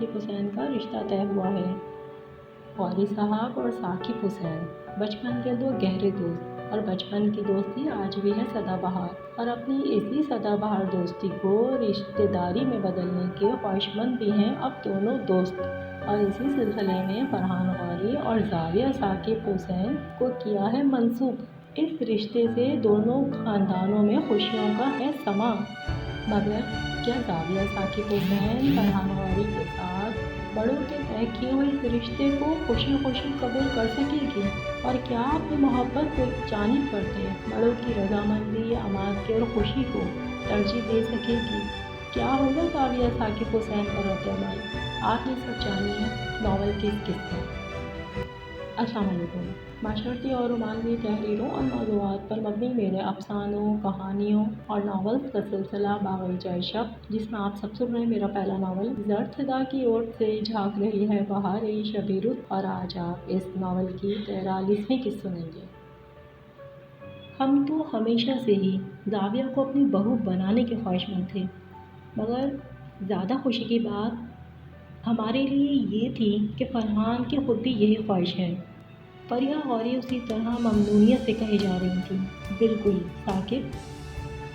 साकिब हुसैन का रिश्ता तय हुआ है। गौरी साहब और साकिब हुसैन बचपन के दो गहरे दोस्त और बचपन की दोस्ती आज भी है सदाबहार, और अपनी इसी सदाबहार दोस्ती को रिश्तेदारी में बदलने के ख्वाहिशमंद भी हैं अब दोनों दोस्त। और इसी सिलसिले में फरहान गौरी और जाविया साकिब हुसैन को किया है मंसूब। इस रिश्ते से दोनों खानदानों में खुशियों का है समा। मगर क्या जाविया साकिब हुसैन फरहान गौरी के साथ बड़ों के तय किए हुए इस रिश्ते को खुशी खुशी कबूल कर सकेगी? और क्या अपनी मोहब्बत को एक जानिब करते बड़ों की रजामंदी, अमानत और खुशी को तरजीह दे सकेगी? क्या होगा जाविया साकिब हुसैन का रद्द-ए-अमल? आप ये सब जानिए नावल के इस किस्से। अस्सलाम वालेकुम। माशरती और रोमानवी तहरीरों और मौज़ूआत पर मबनी मेरे अफसानों, कहानियों और नावल्स का सिलसिला बाग़ीचा शब, जिसमें आप सब सुन रहे हैं मेरा पहला नावल ज़र्द सदा की ओर से झाँक रही है बहार-ए शब रुत। और आज आप इस नावल की 43वीं किस्त सुनेंगे। हम तो हमेशा से ही जाविया को अपनी बहू बनाने के ख्वाहिशमंद थे, मगर ज़्यादा खुशी की बात हमारे लिए ये थी कि फरहान की खुद भी यही ख्वाहिश है। फरिया गौरी उसी तरह ममनूनियत से कही जा रही थी। बिल्कुल साकिब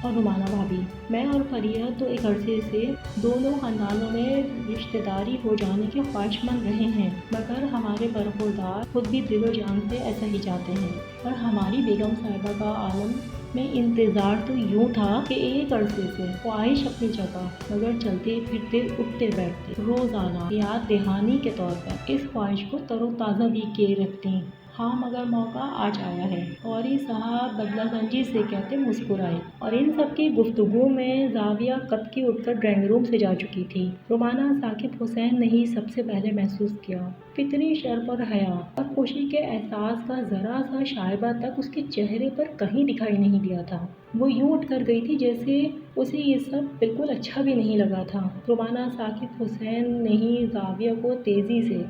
और रुमाना भाभी, मैं और फरिया तो एक अरसे से दोनों खानदानों में रिश्तेदारी हो जाने के ख्वाहिशमंद रहे हैं, मगर हमारे बरखुरदार खुद भी दिलो जान से ऐसा ही चाहते हैं। और हमारी बेगम साहिबा का आलम में इंतज़ार तो यूँ था कि एक अरसे से ख्वाहिश अपनी जगह, मगर चलते फिरते उठते बैठते रोज़ाना याद दहानी के तौर पर इस ख्वाहिश को तरोताज़ा भी किए रखती। हाँ, मगर मौका आज आया है। गौरी साहब बदलागंजी से कहते मुस्कुराए, और इन सब की गुफ्तगू में जाविया कब की उठकर ड्राइंग रूम से जा चुकी थी। रुमाना साकिब हुसैन ने ही सबसे पहले महसूस किया। फितरी शर्म और हया और खुशी के एहसास का ज़रा सा शाइबा तक उसके चेहरे पर कहीं दिखाई नहीं दिया था। वो यूँ उठ कर गई थी जैसे उसे ये सब बिल्कुल अच्छा भी नहीं लगा था। रुमाना साकिब हुसैन ने ही जाविया को तेज़ी से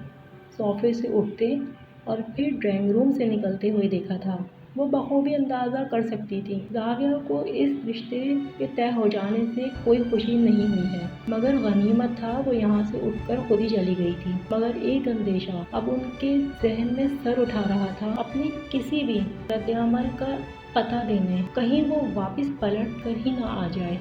सोफे से उठते और फिर ड्राइंग रूम से निकलते हुए देखा था। वो बखूबी अंदाज़ा कर सकती थी जाविया को इस रिश्ते के तय हो जाने से कोई खुशी नहीं हुई है, मगर गनीमत था वो यहाँ से उठकर खुद ही चली गई थी। मगर एक अंदेशा अब उनके जहन में सर उठा रहा था, अपनी किसी भी रद्द-ए-अमल का पता देने, कहीं वो वापस पलट कर ही ना आ जाए।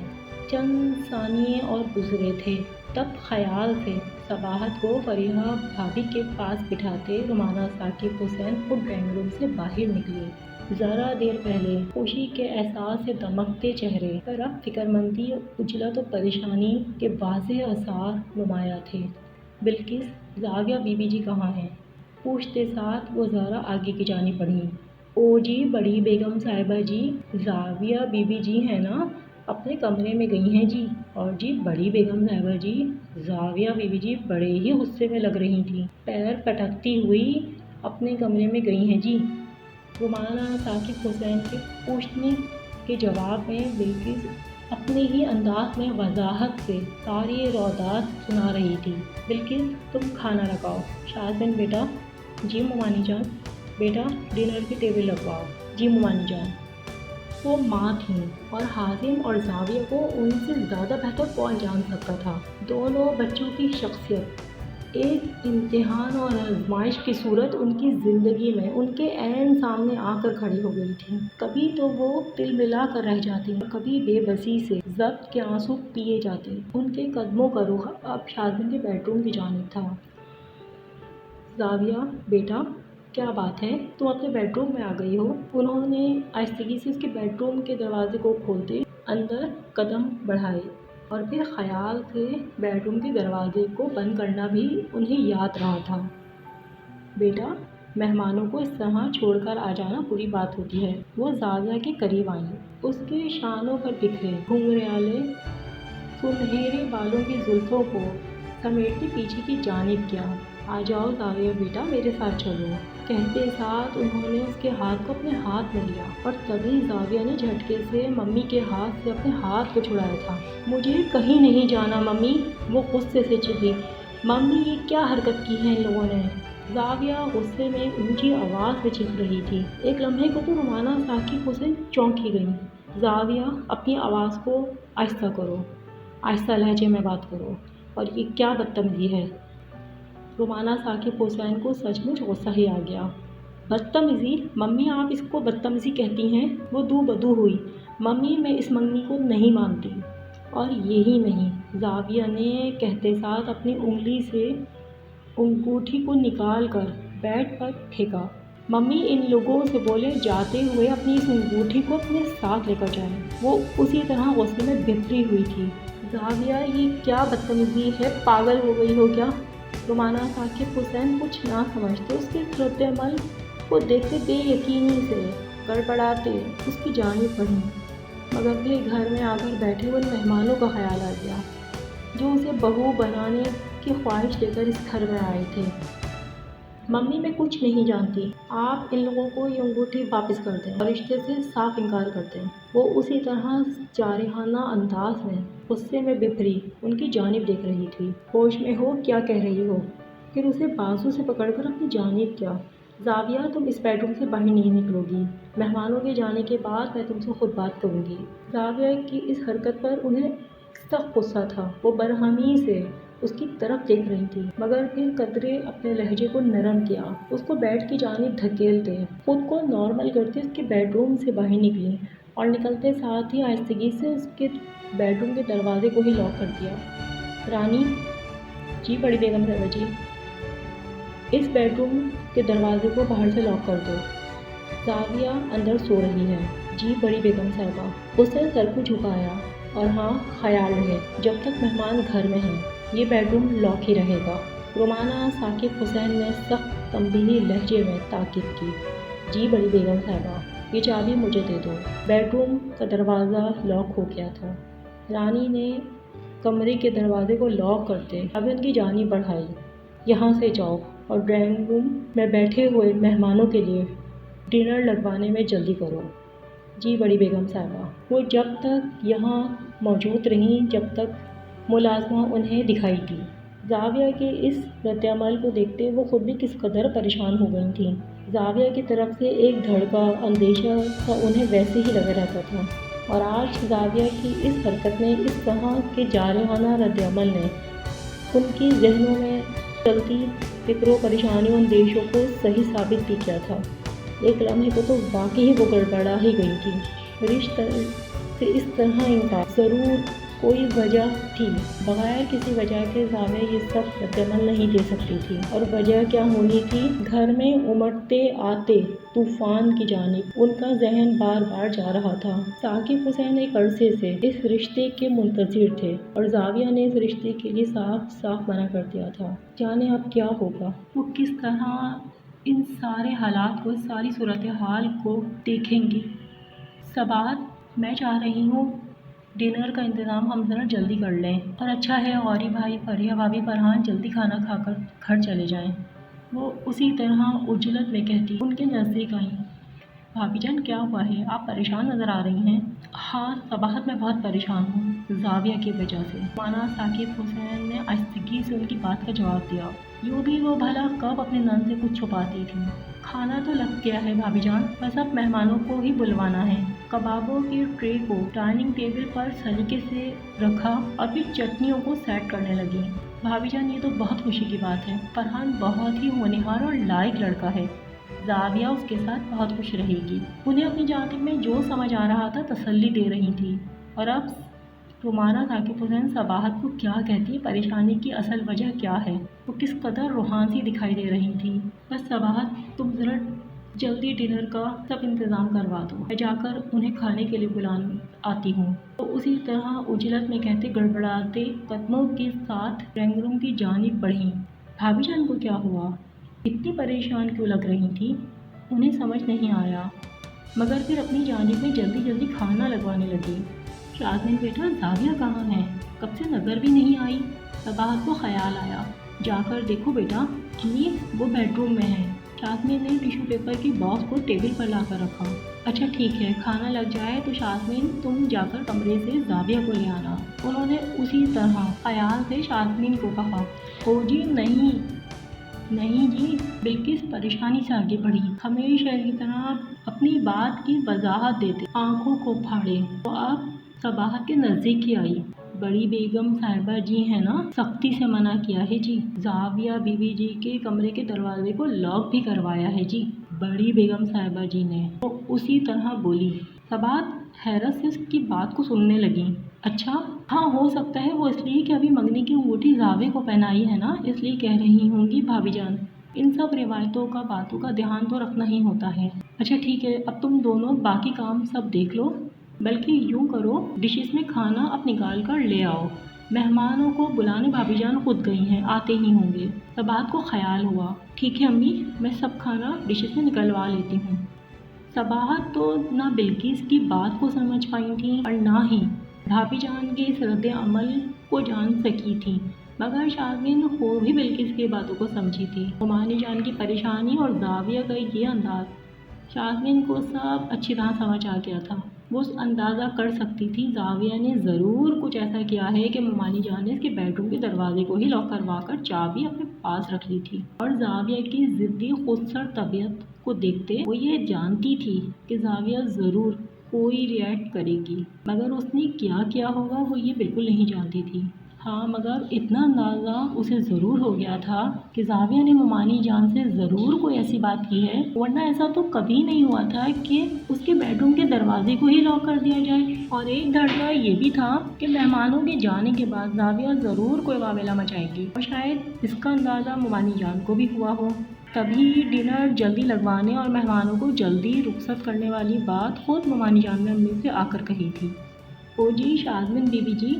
चंद सानिये और गुजरे थे, तब ख्याल से सबाहत को फरीहा भाभी के पास बिठाते रुमाना साकिब हुसैन खुद ड्राइंग रूम से बाहर निकले। ज़रा देर पहले खुशी के एहसास से दमकते चेहरे पर अब फिक्रमंदी, उजलत और परेशानी के वाज़ेह आसार नुमाया थे। बिल्किस, जाविया बीबी जी कहाँ हैं? पूछते साथ वो ज़रा आगे की जानिब बढ़ी। ओ जी, बड़ी बेगम साहिबा जी, जाविया बीबी जी हैं ना? अपने कमरे में गई हैं जी। और जी, बड़ी बेगम साहिबा जी, जाविया बीबी जी बड़े ही गुस्से में लग रही थी। पैर पटकती हुई अपने कमरे में गई हैं जी। रुमाना साकिब हुसैन के पूछने के जवाब में बिल्किस अपने ही अंदाज में वजाहत से सारी रौदात सुना रही थी। बिल्किस, तुम खाना रखाओ। शाहजन बेटा। जी मुमानी जान। बेटा, डिनर की टेबल लगवाओ। जी मुमानी जान। वो माँ थीं, और हाजिम और जाविया को उनसे ज़्यादा बेहतर कौन जान सकता था। दोनों बच्चों की शख्सियत एक इम्तिहान और आजमाइश की सूरत उनकी ज़िंदगी में उनके ऐन सामने आकर खड़ी हो गई थी। कभी तो वो तिलमिला कर रह जाती, कभी बेबसी से ज़ब्त के आंसू पिए जाते। उनके कदमों का रुख अब शाहजन के बेडरूम की जानिब था। जाविया बेटा, क्या बात है, तुम अपने बेडरूम में आ गई हो? उन्होंने आहिस्तगी से उसके बेडरूम के दरवाजे को खोलते अंदर कदम बढ़ाए, और फिर ख्याल से बेडरूम के दरवाजे को बंद करना भी उन्हें याद रहा था। बेटा, मेहमानों को इस तरह छोड़कर आ जाना बुरी बात होती है। वो जाविया के करीब आई, उसके शानों पर बिखरे घुंघराले सुनहरे बालों की जुल्फों को समेटते पीछे की जानिब किया। आ जाओ जाविया बेटा, मेरे साथ चलो। कहते साथ उन्होंने उसके हाथ को अपने हाथ में लिया, और तभी जाविया ने झटके से मम्मी के हाथ से अपने हाथ को छुड़ाया था। मुझे कहीं नहीं जाना मम्मी, वो गुस्से से चिल्ली। मम्मी, ये क्या हरकत की है इन लोगों ने? जाविया गुस्से में ऊंची आवाज़ में चीख रही थी। एक लम्हे को तो रुमाना साकिब हुसैन चौंकी गई। जाविया, अपनी आवाज़ को आहिस्ता करो, आहिस्ता लहजे में बात करो, और ये क्या बदतमीज़ी है? رومانہ ثاقب حسین کو سچ مچ غصہ ہی آ گیا۔ بدتمیزی؟ ممی آپ اس کو بدتمیزی کہتی ہیں؟ وہ دو بدو ہوئی۔ ممی میں اس منگنی کو نہیں مانتی۔ اور یہی نہیں، زاویہ نے کہتے ساتھ اپنی انگلی سے انگوٹھی کو نکال کر بیڈ پر پھینکا۔ ممی ان لوگوں سے بولیں جاتے ہوئے اپنی اس انگوٹھی کو اپنے ساتھ لے کر جائیں۔ وہ اسی طرح غصے میں بھری ہوئی تھی۔ زاویہ یہ کیا بدتمیزی ہے، پاگل ہو گئی ہو کیا؟ رومانہ ثاقب حسین کچھ نہ سمجھتے اس کے رد عمل کو دیکھتے بے یقینی سے گڑبڑاتے اس کی جانب بڑھی، مگر پھر گھر میں آ کر بیٹھے ان مہمانوں کا خیال آ گیا جو اسے بہو بنانے کی خواہش لے کر اس گھر میں آئے تھے۔ ممی میں کچھ نہیں جانتی، آپ ان لوگوں کو یہ انگوٹھی واپس کر دیں اور رشتے سے صاف انکار کر دیں۔ وہ اسی طرح جارحانہ انداز میں غصے میں بھری ان کی جانب دیکھ رہی تھی۔ ہوش میں ہو؟ کیا کہہ رہی ہو؟ پھر اسے بازو سے پکڑ کر اپنی جانب کیا۔ زاویہ تم اس بیڈ روم سے باہر نہیں نکلو گی، مہمانوں کے جانے کے بعد میں تم سے خود بات کروں گی۔ زاویہ کی اس حرکت پر انہیں سخت غصہ تھا۔ وہ برہمی سے اس کی طرف دیکھ رہی تھی، مگر پھر قدرے اپنے لہجے کو نرم کیا، اس کو بیڈ کی جانب دھکیلتے خود کو نارمل کرتے اس کے بیڈ روم سے باہر نکلی اور نکلتے ساتھ ہی آہستگی سے اس کے بیڈ روم کے دروازے کو ہی لاک کر دیا۔ رانی جی، بڑی بیگم صاحبہ جی، اس بیڈ روم کے دروازے کو باہر سے لاک کر دو، زاویہ اندر سو رہی ہے۔ جی بڑی بیگم صاحبہ۔ اس نے سر کو جھکایا۔ اور ہاں، خیال رہے جب تک مہمان گھر میں ہیں یہ بیڈ روم لاک ہی رہے گا۔ رومانہ ثاقب حسین نے سخت تنبیہی لہجے میں تاکید کی۔ جی بڑی بیگم صاحبہ، یہ چابی مجھے دے دو۔ بیڈ روم کا دروازہ لاک ہو گیا تھا۔ رانی نے کمرے کے دروازے کو لاک کرتے اب ان کی جانب بڑھائی۔ یہاں سے جاؤ اور ڈرائنگ روم میں بیٹھے ہوئے مہمانوں کے لیے ڈنر لگوانے میں جلدی کرو۔ جی بڑی بیگم صاحبہ۔ وہ جب تک یہاں موجود رہیں جب تک ملازمہ انہیں دکھائی دی۔ زاویہ کے اس رد عمل کو دیکھتے وہ خود بھی کس قدر پریشان ہو گئی تھیں۔ زاویہ کی طرف سے ایک دھڑکا اندیشہ سا انہیں ویسے ہی لگا رہتا تھا، اور آج زاویہ کی اس حرکت نے، اس طرح کے جارحانہ رد عمل نے ان کی ذہنوں میں چلتی فکر و پریشانیوں اندیشوں کو صحیح ثابت بھی کیا تھا۔ ایک لمحے کو تو واقعی وہ گڑبڑا ہی گئی تھی۔ رشتے سے اس طرح انکار، ضرور کوئی وجہ تھی، بغیر کسی وجہ کے زاویہ یہ سب رد عمل نہیں دے سکتی تھی۔ اور وجہ کیا ہونی تھی؟ گھر میں امٹتے آتے طوفان کی جانب ان کا ذہن بار بار جا رہا تھا۔ ثاقب حسین ایک عرصے سے اس رشتے کے منتظر تھے اور زاویہ نے اس رشتے کے لیے صاف صاف منع کر دیا تھا۔ جانے اب کیا ہوگا، وہ کس طرح ان سارے حالات کو، اس ساری صورتحال کو دیکھیں گی۔ صباحت میں چاہ رہی ہوں ڈنر کا انتظام ہم ذرا جلدی کر لیں، اور اچھا ہے غوری بھائی، فریحہ بھابھی، فرحان جلدی کھانا کھا کر گھر چلے جائیں۔ وہ اسی طرح عجلت میں کہتی ان کے نزدیک آئیں۔ بھابھی جان کیا ہوا ہے، آپ پریشان نظر آ رہی ہیں۔ ہاں صباحت، میں بہت پریشان ہوں زاویہ کی وجہ سے۔ رومانہ ثاقب حسین نے آہستگی سے ان کی بات کا جواب دیا۔ یوں بھی وہ بھلا کب اپنے ناند سے کچھ چھپاتی تھی۔ کھانا تو لگ گیا ہے بھابھی جان، بس اب مہمانوں کو ہی بلوانا ہے۔ کبابوں کی ٹرے کو ڈائننگ ٹیبل پر سلیقے سے رکھا اور پھر چٹنیوں کو سیٹ کرنے لگی۔ بھابھی جان یہ تو بہت خوشی کی بات ہے، فرحان بہت ہی ہونہار اور لائق لڑکا ہے، زاویہ اس کے ساتھ بہت خوش رہے گی۔ انہیں اپنی جانب میں جو سمجھ آ رہا تھا تسلی دے رہی تھی۔ اور اب رومانہ ثاقب حسین صباحت کو کیا کہتی، پریشانی کی اصل وجہ کیا ہے، وہ کس قدر روحان سی دکھائی دے رہی تھی۔ بس صباحت، تم ذرا جلدی ڈنر کا سب انتظام کروا دو، میں جا کر انہیں کھانے کے لیے بلانے آتی ہوں۔ وہ اسی طرح عجلت میں کہتے گڑبڑاتے قدموں کے ساتھ ڈرائنگ روم کی جانب بڑھیں۔ بھابھی جان کو کیا ہوا، اتنی پریشان کیوں لگ رہی تھی؟ انہیں سمجھ نہیں آیا، مگر پھر اپنی جانب میں جلدی جلدی کھانا لگوانے لگی۔ شاذمین بیٹا، زاویہ کہاں ہے، کب سے نظر بھی نہیں آئی۔ صباحت کو خیال آیا، جا کر دیکھو بیٹا۔ امی، وہ بیڈ روم میں ہے۔ شاذمین نے ٹیشو پیپر کی باکس کو ٹیبل پر لا کر رکھا۔ اچھا ٹھیک ہے، کھانا لگ جائے تو شاذمین تم جا کر کمرے سے زاویہ کو لے آنا۔ انہوں نے اسی طرح خیال سے شاذمین کو کہا۔ او جی نہیں جی، بلکہ پریشانی سے آگے بڑھی، ہمیشہ کی طرح اپنی بات کی وضاحت دیتے آنکھوں کو پھاڑے۔ وہ اب صباحت کے نزدیک ہی آئی۔ बड़ी बेगम साहिबा जी है ना, सख्ती से मना किया है जी। जाविया बीवी जी के कमरे के दरवाजे को लॉक भी करवाया है जी। बड़ी बेगम साहिबा जी ने तो उसी तरह बोली। सबात हैरत से उसकी बात को सुनने लगी। अच्छा, हाँ, हो सकता है वो इसलिए कि अभी मंगनी की अंगूठी जावे को पहनाई है ना, इसलिए कह रही होंगी भाभी जान। इन सब रिवायतों का बातों का ध्यान तो रखना ही होता है। अच्छा ठीक है, अब तुम दोनों बाकी काम सब देख लो, बल्कि यूं करो, डिशेस में खाना अब निकाल कर ले आओ। मेहमानों को बुलाने भाभी जान खुद गई हैं, आते ही होंगे। सबात को ख्याल हुआ, ठीक है अम्मी, मैं सब खाना डिशेस में निकलवा लेती हूँ। सबाहत तो ना बिल्किस की बात को समझ पाई थी और ना ही भाभी जान के इस रद्द अमल को जान सकी थी, मगर शाज़मीन खूब भी बिल्किस की बातों को समझी थी। हुमायूं जान की परेशानी और जाविया का ये अंदाज शाज़मीन को सब अच्छी तरह समझ आ गया था। वो अंदाज़ा कर सकती थी जाविया ने ज़रूर कुछ ऐसा किया है कि हुमायूं जान ने इसके बेडरूम के दरवाजे को ही लॉक करवा कर चाबी अपने पास रख ली थी। और जाविया की ज़िद्दी खुदसर तबीयत को देखते वो ये जानती थी कि जाविया ज़रूर कोई रिएक्ट करेगी, मगर उसने क्या किया होगा वो ये बिल्कुल नहीं जानती थी। हाँ, मगर इतना अंदाज़ा उसे ज़रूर हो गया था कि जाविया ने हुमायूं जान से ज़रूर कोई ऐसी बात की है, वरना ऐसा तो कभी नहीं हुआ था कि उसके बेडरूम के दरवाजे को ही लॉक कर दिया जाए। और एक धड़का ये भी था कि मेहमानों के जाने के बाद जाविया ज़रूर कोई वावेला मचाएगी, और शायद इसका अंदाज़ा हुमायूं जान को भी हुआ हो। तभी डिनर जल्दी लगवाने और मेहमानों को जल्दी रुखसत करने वाली बात खुद हुमायूं जान ने अम्मी से आकर कही थी। ओ जी शाज़मीन बीबी जी,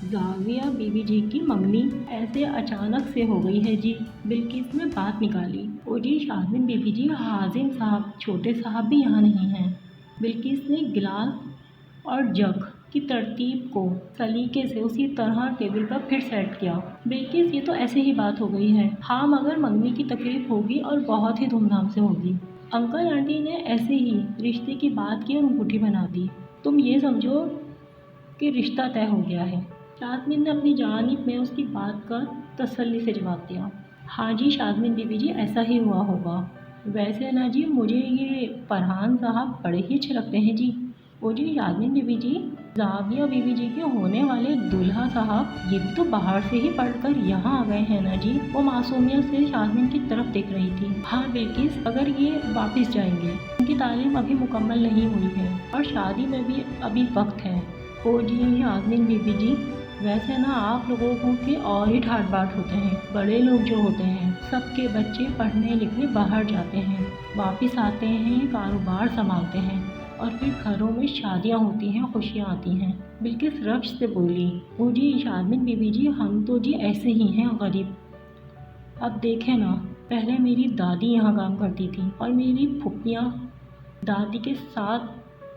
जाविया बीबी जी की मंगनी ऐसे अचानक से हो गई है जी, बिल्किस ने बात निकाली। ओ जी शाज़मीन बीबी जी, हाजिम साहब छोटे साहब भी यहाँ नहीं हैं। बिल्किस ने गिलास और जग की तरतीब को सलीके से उसी तरह टेबल पर फिर सेट किया। बिल्किस, ये तो ऐसे ही बात हो गई है। हाँ, मगर मंगनी की तकरीब होगी और बहुत ही धूमधाम से होगी। अंकल आंटी ने ऐसे ही रिश्ते की बात की और अंगूठी बना दी। तुम ये समझो कि रिश्ता तय हो गया है। शाज़मीन ने अपनी जानिब में उसकी बात का तसल्ली से जवाब दिया। हाँ जी शाज़मीन बीबी जी, ऐसा ही हुआ होगा। वैसे ना जी, मुझे ये फरहान साहब बड़े ही अच्छे लगते हैं जी। ओ जी शाज़मीन बीबी जी, जाविया बीबी जी के होने वाले दूल्हा साहब ये भी तो बाहर से ही पढ़कर यहाँ आ गए हैं ना जी। वो मासूमियत से शाज़मीन की तरफ देख रही थी। हाँ बिल्किस, अगर ये वापस जाएंगे, उनकी तालीम अभी मुकम्मल नहीं हुई है और शादी में भी अभी वक्त है। ओ जी शाज़मीन बीबी जी, वैसे ना आप लोगों को के और ही ठाट बाट होते हैं। बड़े लोग जो होते हैं, सबके बच्चे पढ़ने लिखने बाहर जाते हैं, वापस आते हैं, कारोबार संभालते हैं और फिर घरों में शादियां होती हैं, खुशियां आती हैं। बिल्किस रब्श से बोली। ओ जी शाज़मीन बीबी जी, हम तो जी ऐसे ही हैं, गरीब। अब देखें ना, पहले मेरी दादी यहाँ काम करती थी और मेरी फुप्पियाँ दादी के साथ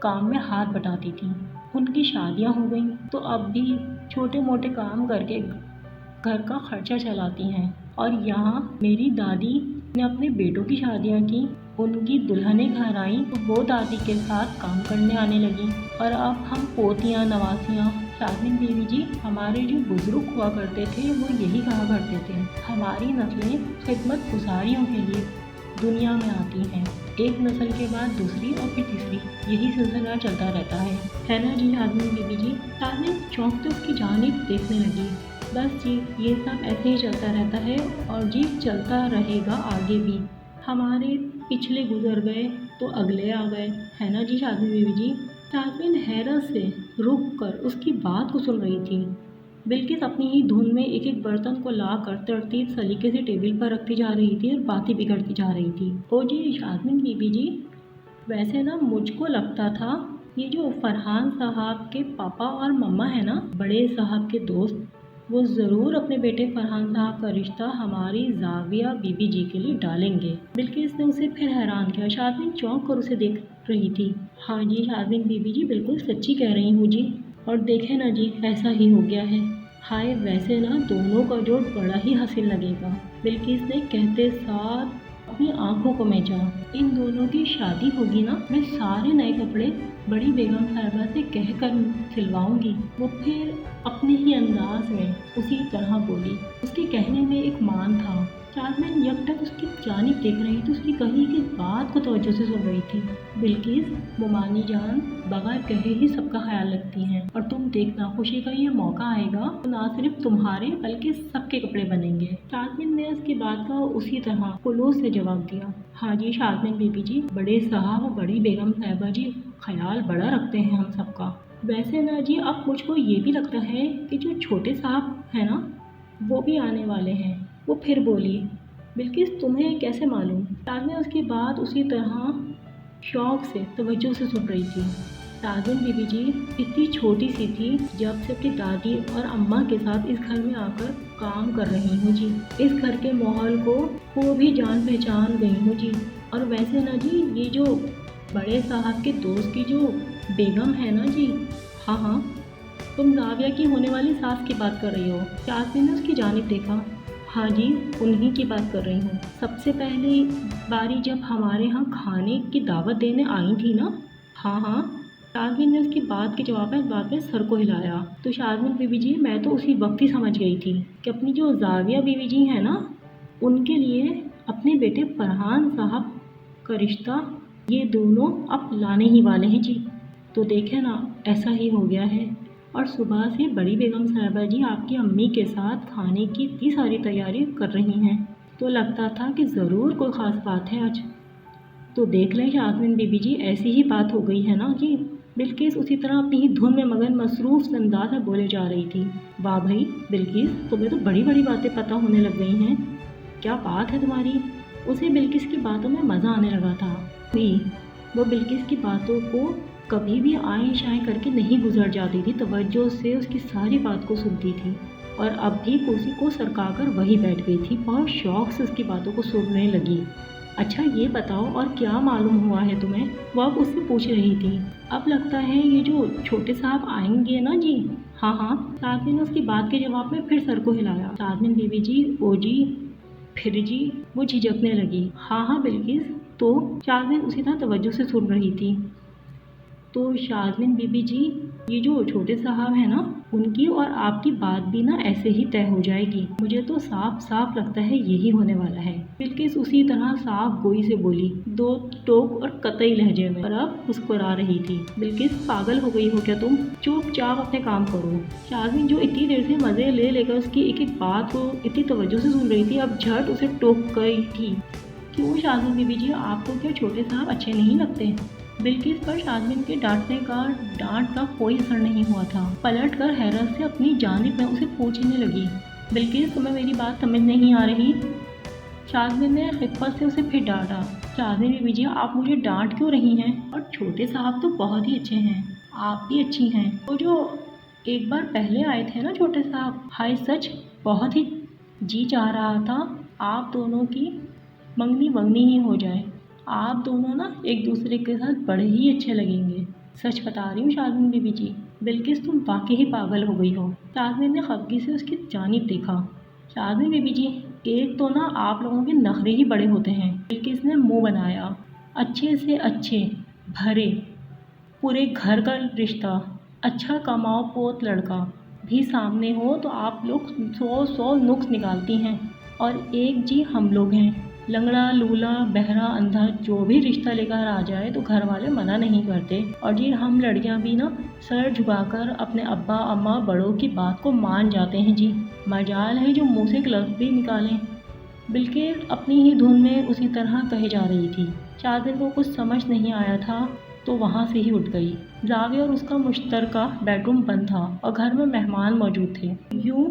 काम में हाथ बटाती थी। उनकी शादियां हो गईं तो अब भी छोटे मोटे काम करके घर का खर्चा चलाती हैं। और यहाँ मेरी दादी ने अपने बेटों की शादियां की, उनकी दुल्हनें घर आईं तो वो दादी के साथ काम करने आने लगी। और अब हम पोतियाँ नवासियाँ। शाज़मीन बीवी जी, हमारे जो बुजुर्ग हुआ करते थे वो यही कहा करते थे, हमारी नस्लें खिदमत गुजारियों के लिए दुनिया में आती हैं, एक नस्ल के बाद दूसरी और फिर तीसरी, यही सिलसिला चलता रहता है ना जी शाज़मीन बीबी जी। शाज़मीन चौंकते उसकी जानिब देखने लगी। बस जी, ये सब ऐसे ही चलता रहता है और जी चलता रहेगा आगे भी। हमारे पिछले गुजर गए तो अगले आ गए, है ना जी शाज़मीन बीबी जी। शाज़मीन हैरत से रुक कर उसकी बात को सुन रही थी। बिल्किस अपनी ही धुन में एक एक बर्तन को लाकर तरतीब सलीके से टेबल पर रखती जा रही थी और बातें बिगड़ती जा रही थी। ओ जी शाज़मीन बीबी जी, वैसे ना मुझको लगता था ये जो फरहान साहब के पापा और मम्मा है ना, बड़े साहब के दोस्त, वो ज़रूर अपने बेटे फरहान साहब का रिश्ता हमारी जाविया बीबी जी के लिए डालेंगे। बिल्किस ने उसे फिर हैरान किया। शाज़मीन चौंक कर उसे देख रही थी। हाँ जी शाज़मीन बीबी जी, बिल्कुल सच्ची कह रही हूँ जी, और देखें ना जी, ऐसा ही हो गया है। हाय, वैसे ना दोनों का जोड़ बड़ा ही हसीन लगेगा, बिल्किस ने कहते साथ अपनी आंखों को मेजा। इन दोनों की शादी होगी ना, मैं सारे नए कपड़े बड़ी बेगम साहिबा से कहकर सिलवाऊंगी। वो फिर अपने ही अंदाज में उसी तरह बोली। उसके कहने में एक मान था शाज़मीन यकटक उसकी जानिब देख रही थी, उसकी कही की बात को तवज्जो से सुन रही थी। बिल्किस, मोमानी जान बगैर कहे ही सबका ख्याल रखती हैं, और तुम देखना खुशी का ये मौका आएगा तो ना सिर्फ तुम्हारे बल्कि सबके कपड़े बनेंगे। शाज़मीन ने उसकी बात का उसी तरह खुलूस से जवाब दिया। हाँ जी शाज़मीन बीबी जी, बड़े साहब और बड़ी बेगम साहिबा जी ख्याल बड़ा रखते हैं हम सबका। वैसे ना जी, अब मुझको ये भी लगता है कि जो छोटे साहब हैं ना, वो भी आने वाले हैं। वो फिर बोली। बिल्किस, तुम्हें कैसे मालूम? शाज़मीन उसकी बात उसी तरह शौक से तवज्जो से सुन रही थी। शाज़मीन बीबी जी इतनी छोटी सी थी जब से अपनी दादी और अम्मा के साथ इस घर में आकर काम कर रही हूँ जी। इस घर के माहौल को भी जान पहचान गई हूँ जी। और वैसे ना जी, ये जो बड़े साहब के दोस्त की जो बेगम है ना जी, हाँ हाँ, तुम जाविया की होने वाली सास की बात कर रही हो। शाज़मीन ने उसकी जानिब देखा। हाँ जी, उन्हीं की बात कर रही हूँ। सबसे पहली बारी जब हमारे यहाँ खाने की दावत देने आई थी ना। हाँ हाँ, शाज़मीन ने उसकी बात के जवाब में इस बात में सर को हिलाया। तो शाज़मीन बीबी जी, मैं तो उसी वक्त ही समझ गई थी कि अपनी जो जाविया बीबी जी हैं ना, उनके लिए अपने बेटे फरहान साहब का रिश्ता ये दोनों अब लाने ही वाले हैं जी। तो देखें ना, ऐसा ही हो गया है। और सुबह से बड़ी बेगम साहिबा जी आपकी अम्मी के साथ खाने की इतनी सारी तैयारी कर रही हैं, तो लगता था कि ज़रूर कोई ख़ास बात है आज। तो देख लें शाज़मीन बीबी जी, ऐसी ही बात हो गई है ना जी। बिल्किस उसी तरह अपनी ही धुन में मगन मसरूफ़ अंदाज में बोले जा रही थी। वाह भाई बिल्किस, तुम्हें तो बड़ी बड़ी बातें पता होने लग गई हैं। क्या बात है तुम्हारी? उसे बिल्किस की बातों में मज़ा आने लगा था। वो बिल्किस की बातों को कभी भी आएँ शाएँ करके नहीं गुजर जाती थी, तवज्जो से उसकी सारी बात को सुनती थी। और अब भी कुर्सी को सरकाकर वहीं बैठ गई थी, बहुत शौक से उसकी बातों को सुनने लगी। अच्छा ये बताओ, और क्या मालूम हुआ है तुम्हें? वो अब उससे पूछ रही थी। अब लगता है ये जो छोटे साहब आएंगे ना जी। हाँ हाँ, शाज़मीन ने उसकी बात के जवाब में फिर सर को हिलाया। शाज़मीन बीबी जी, ओ जी, फिर जी, वो झिझकने लगी। हाँ हाँ बिल्किस। तो शाज़मीन उसी तरह तवज्जो से सुन रही थी। तो शाज़मीन बीबी जी, ये जो छोटे साहब हैं ना, उनकी और आपकी बात भी ना ऐसे ही तय हो जाएगी। मुझे तो साफ साफ लगता है यही होने वाला है। बिल्किस उसी तरह साफ गोई से बोली, दो टोक और कतई लहजे में, और अब मुस्कुरा रही थी। बिल्किस, पागल हो गई हो क्या तुम? चुपचाप अपने काम करो। शाज़मीन जो इतनी देर से मज़े ले लेकर उसकी एक एक बात को इतनी तवज्जो से सुन रही थी, अब झट उसे टोक गई थी। क्यों शाज़मीन बीबी जी, आपको क्या छोटे साहब अच्छे नहीं लगते? बिल्किस पर शाज़मीन के डांट का कोई असर नहीं हुआ था। पलट कर हैरत से अपनी जानिब में उसे पूछने लगी। बिल्किस, तुम्हें मेरी बात समझ नहीं आ रही? शाज़मीन ने खिफ़्फ़त से उसे फिर डांटा। शाज़मीन बीबी जी, आप मुझे डांट क्यों रही हैं? और छोटे साहब तो बहुत ही अच्छे हैं, आप भी अच्छी हैं। वो जो एक बार पहले आए थे ना छोटे साहब, हाय सच बहुत ही जी चाह रहा था आप दोनों की मंगनी वंगनी ही हो जाए। आप दोनों ना एक दूसरे के साथ बड़े ही अच्छे लगेंगे। सच बता रही हूँ शाज़मीन बीबी जी। बिल्किस, तुम वाकई ही पागल हो गई हो। शाज़मीन ने खफगी से उसकी जानिब देखा। शाज़मीन बीबी जी, एक तो ना आप लोगों के नखरे ही बड़े होते हैं। बिल्किस ने मुंह बनाया। अच्छे से अच्छे भरे पूरे घर का रिश्ता, अच्छा कमाओ पोत लड़का भी सामने हो तो आप लोग 100 नुक्स निकालती हैं। और एक जी हम लोग हैं, लंगड़ा लूला बहरा अंधा जो भी रिश्ता लेकर आ जाए तो घर वाले मना नहीं करते। और जी हम लड़कियां भी ना सर झुकाकर अपने अब्बा अम्मा बड़ों की बात को मान जाते हैं जी। मजाल है जो मुँह से एक लफ्ज़ भी निकालें। बिल्किस अपनी ही धुन में उसी तरह कहे जा रही थी। शाज़मीन को कुछ समझ नहीं आया था तो वहाँ से ही उठ गई। जाविया और उसका मुश्तरका बेडरूम बंद था और घर में मेहमान मौजूद थे। यूँ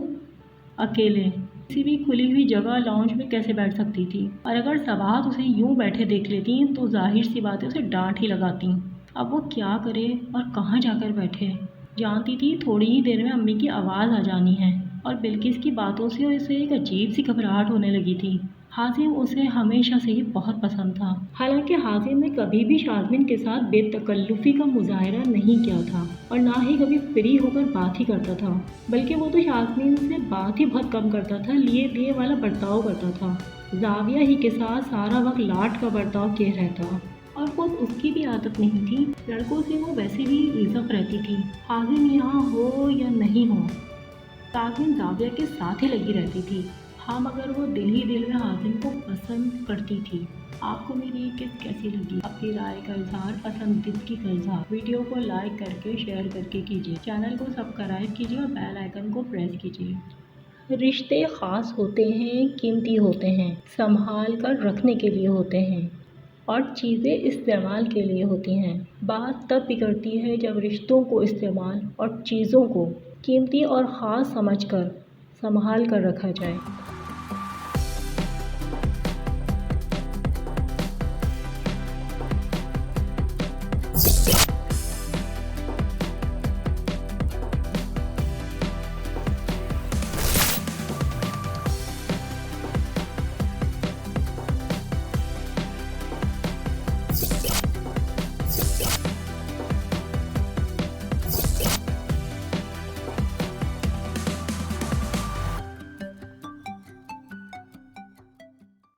अकेले किसी भी खुली हुई जगह लाउंज में कैसे बैठ सकती थी? और अगर सबाहत उसे यूं बैठे देख लेती तो जाहिर सी बात है उसे डांट ही लगाती। अब वो क्या करे और कहाँ जाकर बैठे? जानती थी थोड़ी ही देर में अम्मी की आवाज़ आ जानी है। और बिल्किस की बातों से उसे एक अजीब सी घबराहट होने लगी थी। हासिम उसे हमेशा से ही बहुत पसंद था। हालांकि हासिम ने कभी भी शाज़मीन के साथ बेतकल्लुफ़ी का मुजाहरा नहीं किया था और ना ही कभी फ्री होकर बात ही करता था, बल्कि वो तो शाज़मीन से बात ही बहुत कम करता था, लिए दिए वाला बर्ताव करता था। जाविया ही के साथ सारा वक्त लाट का बर्ताव किए रहता और खुद उसकी भी आदत नहीं थी। लड़कों से वो वैसे भी रिज़र्व रहती थी। हासिम यहाँ हो या नहीं हो, शाज़मीन जाविया के साथ ही लगी रहती थी। हाँ, मगर वो दिल ही दिल में हाज़िम को पसंद करती थी। आपको मेरी ये किस्त कैसी लगी? अपनी राय का इज़हार, पसंदीदगी का इज़हार वीडियो को लाइक करके, शेयर करके कीजिए। चैनल को सब्सक्राइब कीजिए और बेल आइकन को प्रेस कीजिए। रिश्ते ख़ास होते हैं, कीमती होते हैं, संभाल कर रखने के लिए होते हैं और चीज़ें इस्तेमाल के लिए होती हैं। बात तब बिगड़ती है जब रिश्तों को इस्तेमाल और चीज़ों को कीमती और ख़ास समझकर संभाल कर रखा जाए।